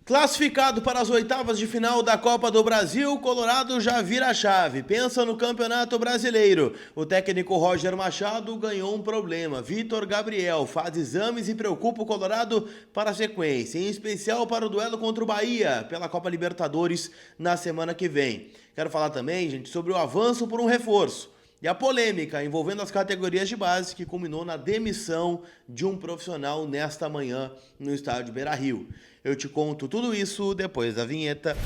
Classificado para as oitavas de final da Copa do Brasil, Colorado já vira a chave. Pensa no Campeonato Brasileiro. O técnico Roger Machado ganhou um problema. Vitor Gabriel faz exames e preocupa o Colorado para a sequência, em especial para o duelo contra o Bahia pela Copa Libertadores na semana que vem. Quero falar também, gente, sobre o avanço por um reforço. E a polêmica envolvendo as categorias de base que culminou na demissão de um profissional nesta manhã no estádio Beira-Rio. Eu te conto tudo isso depois da vinheta.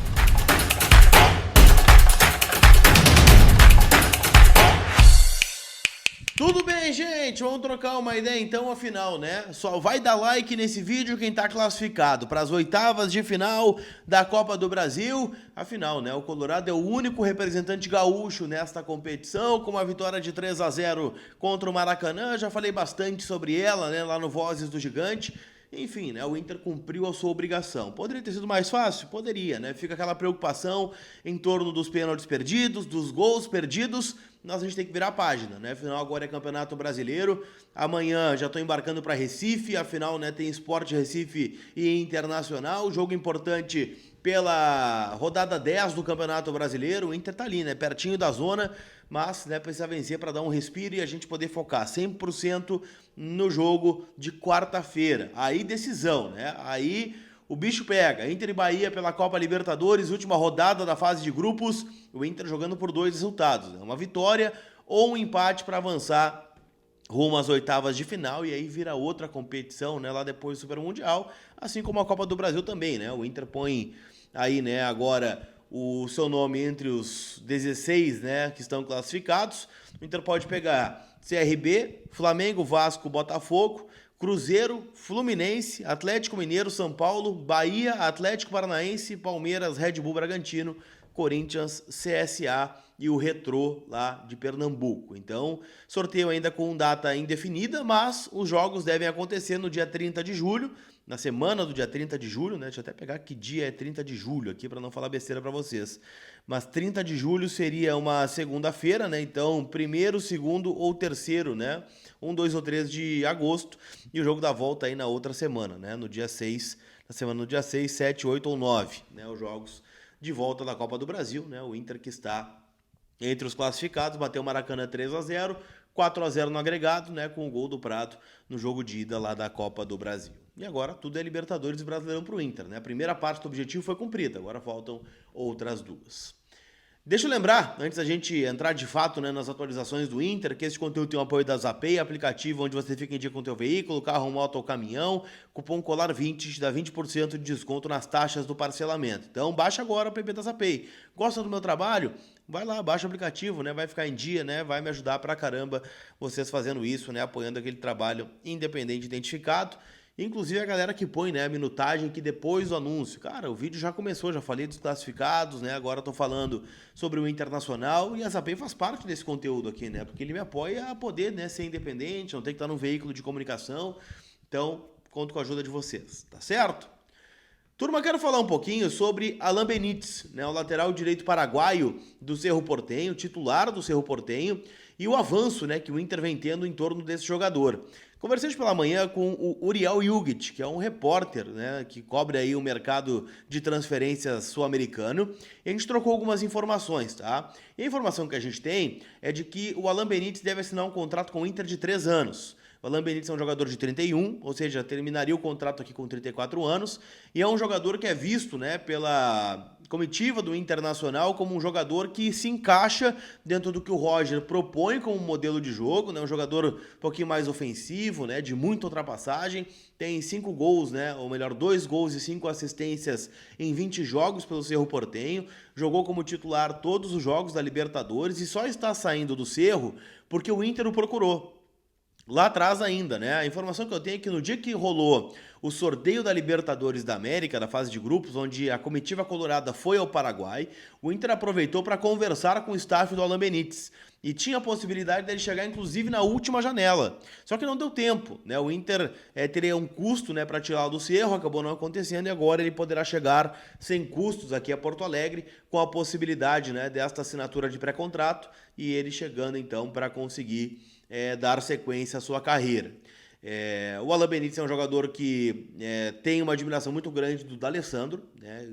Tudo bem, gente? Vamos trocar uma ideia então, afinal, né? Só vai dar like nesse vídeo quem tá classificado para as oitavas de final da Copa do Brasil. Afinal, né? O Colorado é o único representante gaúcho nesta competição, com uma vitória de 3-0 contra o Maracanã. Já falei bastante sobre ela, né? Lá no Vozes do Gigante. Enfim, né, o Inter cumpriu a sua obrigação. Poderia ter sido mais fácil? Poderia, né? Fica aquela preocupação em torno dos pênaltis perdidos, dos gols perdidos. Nós a gente tem que virar a página, né? Afinal, agora é Campeonato Brasileiro. Amanhã já estou embarcando para Recife. Afinal, né, tem Sport Recife e Internacional. Jogo importante pela rodada 10 do Campeonato Brasileiro. O Inter tá ali, né? Pertinho da zona, mas né, precisa vencer para dar um respiro e a gente poder focar 100% no jogo de quarta-feira. Aí decisão, né? Aí o bicho pega. Inter e Bahia pela Copa Libertadores, última rodada da fase de grupos. O Inter jogando por 2 resultados, né? Uma vitória ou um empate para avançar rumo às oitavas de final, e aí vira outra competição, né, lá depois do Super Mundial, assim como a Copa do Brasil também, né? O Inter põe aí, né, agora o seu nome entre os 16, né, que estão classificados. O Inter pode pegar CRB, Flamengo, Vasco, Botafogo, Cruzeiro, Fluminense, Atlético Mineiro, São Paulo, Bahia, Atlético Paranaense, Palmeiras, Red Bull Bragantino, Corinthians, CSA e o Retrô lá de Pernambuco. Então, sorteio ainda com data indefinida, mas os jogos devem acontecer no dia 30 de julho, na semana do dia 30 de julho, né? Deixa eu até pegar que dia é 30 de julho aqui para não falar besteira para vocês. Mas 30 de julho seria uma segunda-feira, né? Então, primeiro, segundo ou terceiro, né? 1, 2 ou 3 de agosto, e o jogo da volta aí na outra semana, né? No dia 6, na semana do dia 6, 7, 8 ou 9, né? Os jogos de volta da Copa do Brasil, né? O Inter que está entre os classificados, bateu o Maracanã 3-0, 4-0 no agregado, né? Com o gol do Prato no jogo de ida lá da Copa do Brasil. E agora tudo é Libertadores e Brasileirão para o Inter, né? A primeira parte do objetivo foi cumprida, agora faltam outras duas. Deixa eu lembrar, antes da gente entrar de fato, né, nas atualizações do Inter, que esse conteúdo tem o apoio da Zapay, aplicativo onde você fica em dia com o teu veículo, carro, moto ou caminhão. Cupom COLAR20 te dá 20% de desconto nas taxas do parcelamento. Então baixa agora o app da Zapay. Gosta do meu trabalho? Vai lá, baixa o aplicativo, né? Vai ficar em dia, né? Vai me ajudar pra caramba vocês fazendo isso, né? Apoiando aquele trabalho independente identificado. Inclusive a galera que põe, né, a minutagem que depois do anúncio. Cara, o vídeo já começou, já falei dos classificados, né? Agora tô falando sobre o Internacional e a Zapay faz parte desse conteúdo aqui, né? Porque ele me apoia a poder, né, ser independente, não ter que estar num veículo de comunicação. Então, conto com a ajuda de vocês, tá certo? Turma, quero falar um pouquinho sobre Alan Benítez, né, o lateral direito paraguaio do Cerro Porteño, titular do Cerro Porteño, e o avanço, né, que o Inter vem tendo em torno desse jogador. Conversei pela manhã com o Uriel Jugic, que é um repórter, né, que cobre aí o mercado de transferências sul-americano, e a gente trocou algumas informações, tá? E a informação que a gente tem é de que o Alan Benítez deve assinar um contrato com o Inter de 3 anos. O Alan Benítez é um jogador de 31, ou seja, terminaria o contrato aqui com 34 anos, e é um jogador que é visto, né, pela comitiva do Internacional como um jogador que se encaixa dentro do que o Roger propõe como modelo de jogo, né, um jogador um pouquinho mais ofensivo, né, de muita ultrapassagem, tem 5 gols, né, ou melhor, 2 gols e 5 assistências em 20 jogos pelo Cerro Porteño, jogou como titular todos os jogos da Libertadores e só está saindo do Cerro porque o Inter o procurou. Lá atrás ainda, né? A informação que eu tenho é que no dia que rolou o sorteio da Libertadores da América, da fase de grupos, onde a comitiva colorada foi ao Paraguai, o Inter aproveitou para conversar com o staff do Alan Benítez. E tinha a possibilidade dele chegar, inclusive, na última janela. Só que não deu tempo, né? O Inter teria um custo, né, para tirá-lo do Cerro, acabou não acontecendo, e agora ele poderá chegar sem custos aqui a Porto Alegre, com a possibilidade, né, desta assinatura de pré-contrato, e ele chegando, então, para conseguir dar sequência à sua carreira. O Alan Benítez é um jogador que tem uma admiração muito grande do D'Alessandro, né?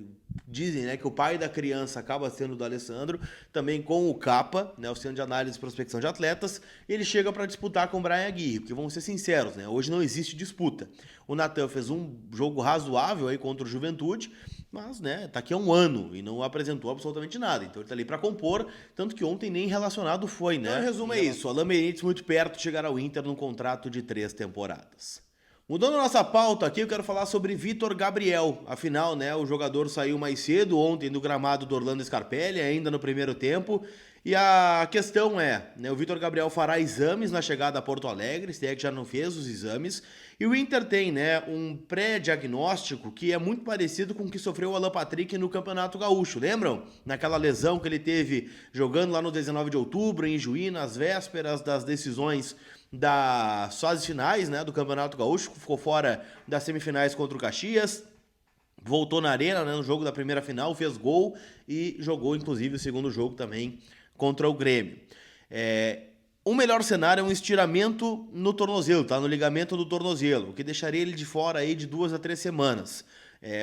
Dizem, né, que o pai da criança acaba sendo o D'Alessandro, também com o CAPA, né, o Centro de Análise e Prospecção de Atletas, e ele chega para disputar com o Bryan Aguirre, porque vamos ser sinceros, né, hoje não existe disputa. O Natan fez um jogo razoável aí contra o Juventude, mas, né, tá aqui há um ano e não apresentou absolutamente nada. Então ele tá ali para compor, tanto que ontem nem relacionado foi, né? Então, em resumo, é isso. O Alan Benítez muito perto de chegar ao Inter num contrato de 3 temporadas. Mudando a nossa pauta aqui, eu quero falar sobre Vitor Gabriel. Afinal, né, o jogador saiu mais cedo ontem do gramado do Orlando Scarpelli, ainda no primeiro tempo. E a questão é, né, o Vitor Gabriel fará exames na chegada a Porto Alegre, se é que já não fez os exames. E o Inter tem, né, um pré-diagnóstico que é muito parecido com o que sofreu o Alan Patrick no Campeonato Gaúcho, lembram? Naquela lesão que ele teve jogando lá no 19 de outubro, em Juí, nas vésperas das decisões das fases finais, né, do Campeonato Gaúcho, ficou fora das semifinais contra o Caxias, voltou na arena, né, no jogo da primeira final, fez gol e jogou inclusive o segundo jogo também contra o Grêmio. O melhor cenário é um estiramento no tornozelo, tá? No ligamento do tornozelo, o que deixaria ele de fora aí de 2 a 3 semanas.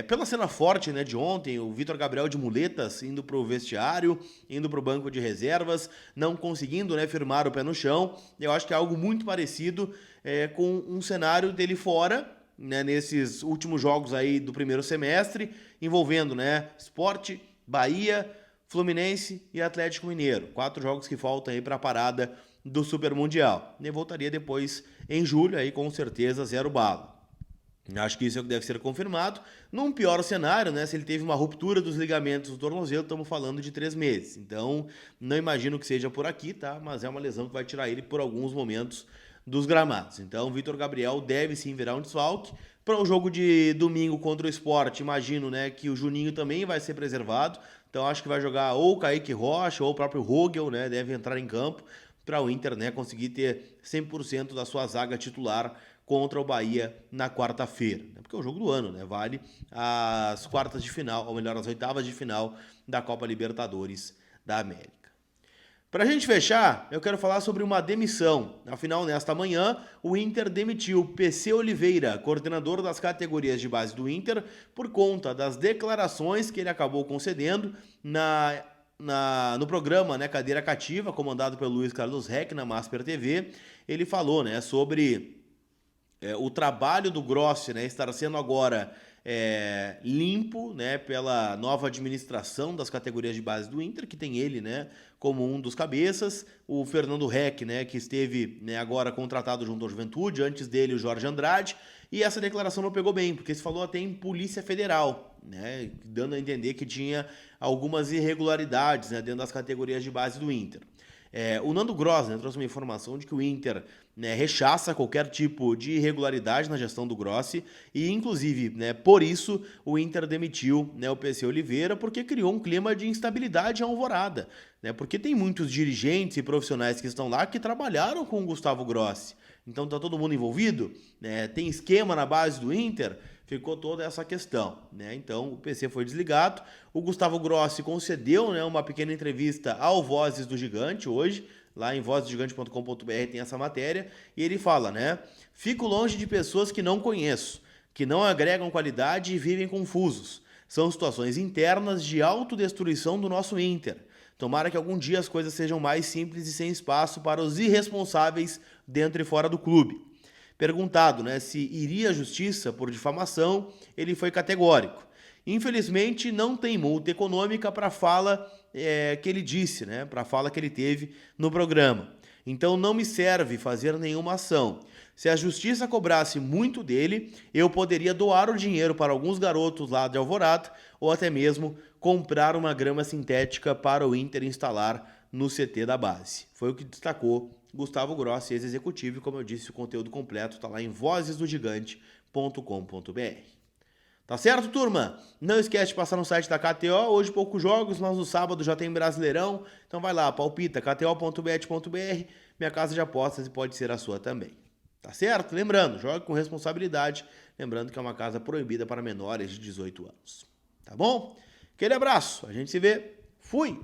Pela cena forte, né, de ontem, o Vitor Gabriel de muletas indo para o vestiário, indo para o banco de reservas, não conseguindo, né, firmar o pé no chão. Eu acho que é algo muito parecido com um cenário dele fora, né, nesses últimos jogos aí do primeiro semestre, envolvendo, né, Sport, Bahia, Fluminense e Atlético Mineiro. 4 jogos que faltam aí para a parada do Super Mundial. E voltaria depois em julho, aí com certeza 0 bala. Acho que isso é o que deve ser confirmado. Num pior cenário, né, se ele teve uma ruptura dos ligamentos do tornozelo, estamos falando de 3 meses. Então, não imagino que seja por aqui, tá? Mas é uma lesão que vai tirar ele por alguns momentos dos gramados. Então, o Vitor Gabriel deve sim virar um desfalque. Para o jogo de domingo contra o Sport, imagino, né, que o Juninho também vai ser preservado. Então, acho que vai jogar ou o Kaique Rocha ou o próprio Rogel, né, deve entrar em campo para o Inter, né, conseguir ter 100% da sua zaga titular contra o Bahia na quarta-feira, né? Porque é o jogo do ano, né? Vale as quartas de final, ou melhor, as oitavas de final da Copa Libertadores da América. Para a gente fechar, eu quero falar sobre uma demissão. Afinal, nesta manhã, o Inter demitiu PC Oliveira, coordenador das categorias de base do Inter, por conta das declarações que ele acabou concedendo no programa, né, Cadeira Cativa, comandado pelo Luiz Carlos Reck, na Masper TV. Ele falou, né, sobre o trabalho do Grossi, né, estar sendo agora limpo, né, pela nova administração das categorias de base do Inter, que tem ele, né, como um dos cabeças, o Fernando Reck, né, que esteve, né, agora contratado junto ao Juventude, antes dele o Jorge Andrade, e essa declaração não pegou bem, porque se falou até em Polícia Federal, né, dando a entender que tinha algumas irregularidades, né, dentro das categorias de base do Inter. O Nando Gross, né, trouxe uma informação de que o Inter, né, rechaça qualquer tipo de irregularidade na gestão do Grossi e, inclusive, né, por isso, o Inter demitiu, né, o PC Oliveira, porque criou um clima de instabilidade em Alvorada, né, porque tem muitos dirigentes e profissionais que estão lá que trabalharam com o Gustavo Grossi. Então tá todo mundo envolvido, né, tem esquema na base do Inter, ficou toda essa questão, né? Então o PC foi desligado, o Gustavo Grossi concedeu, né, uma pequena entrevista ao Vozes do Gigante hoje, lá em vozesgigante.com.br tem essa matéria, e ele fala, né, fico longe de pessoas que não conheço, que não agregam qualidade e vivem confusos. São situações internas de autodestruição do nosso Inter. Tomara que algum dia as coisas sejam mais simples e sem espaço para os irresponsáveis dentro e fora do clube. Perguntado, né, se iria à justiça por difamação, ele foi categórico. Infelizmente, não tem multa econômica para a fala que ele disse, né, para a fala que ele teve no programa. Então, não me serve fazer nenhuma ação. Se a justiça cobrasse muito dele, eu poderia doar o dinheiro para alguns garotos lá de Alvorada ou até mesmo comprar uma grama sintética para o Inter instalar no CT da base. Foi o que destacou Gustavo Grossi, ex-executivo, e como eu disse, o conteúdo completo está lá em vozesdogigante.com.br. Tá certo, turma? Não esquece de passar no site da KTO, hoje poucos jogos, mas no sábado já tem Brasileirão, então vai lá, palpita, kto.bet.br, minha casa de apostas e pode ser a sua também. Tá certo? Lembrando, jogue com responsabilidade, lembrando que é uma casa proibida para menores de 18 anos. Tá bom? Aquele abraço, a gente se vê, fui!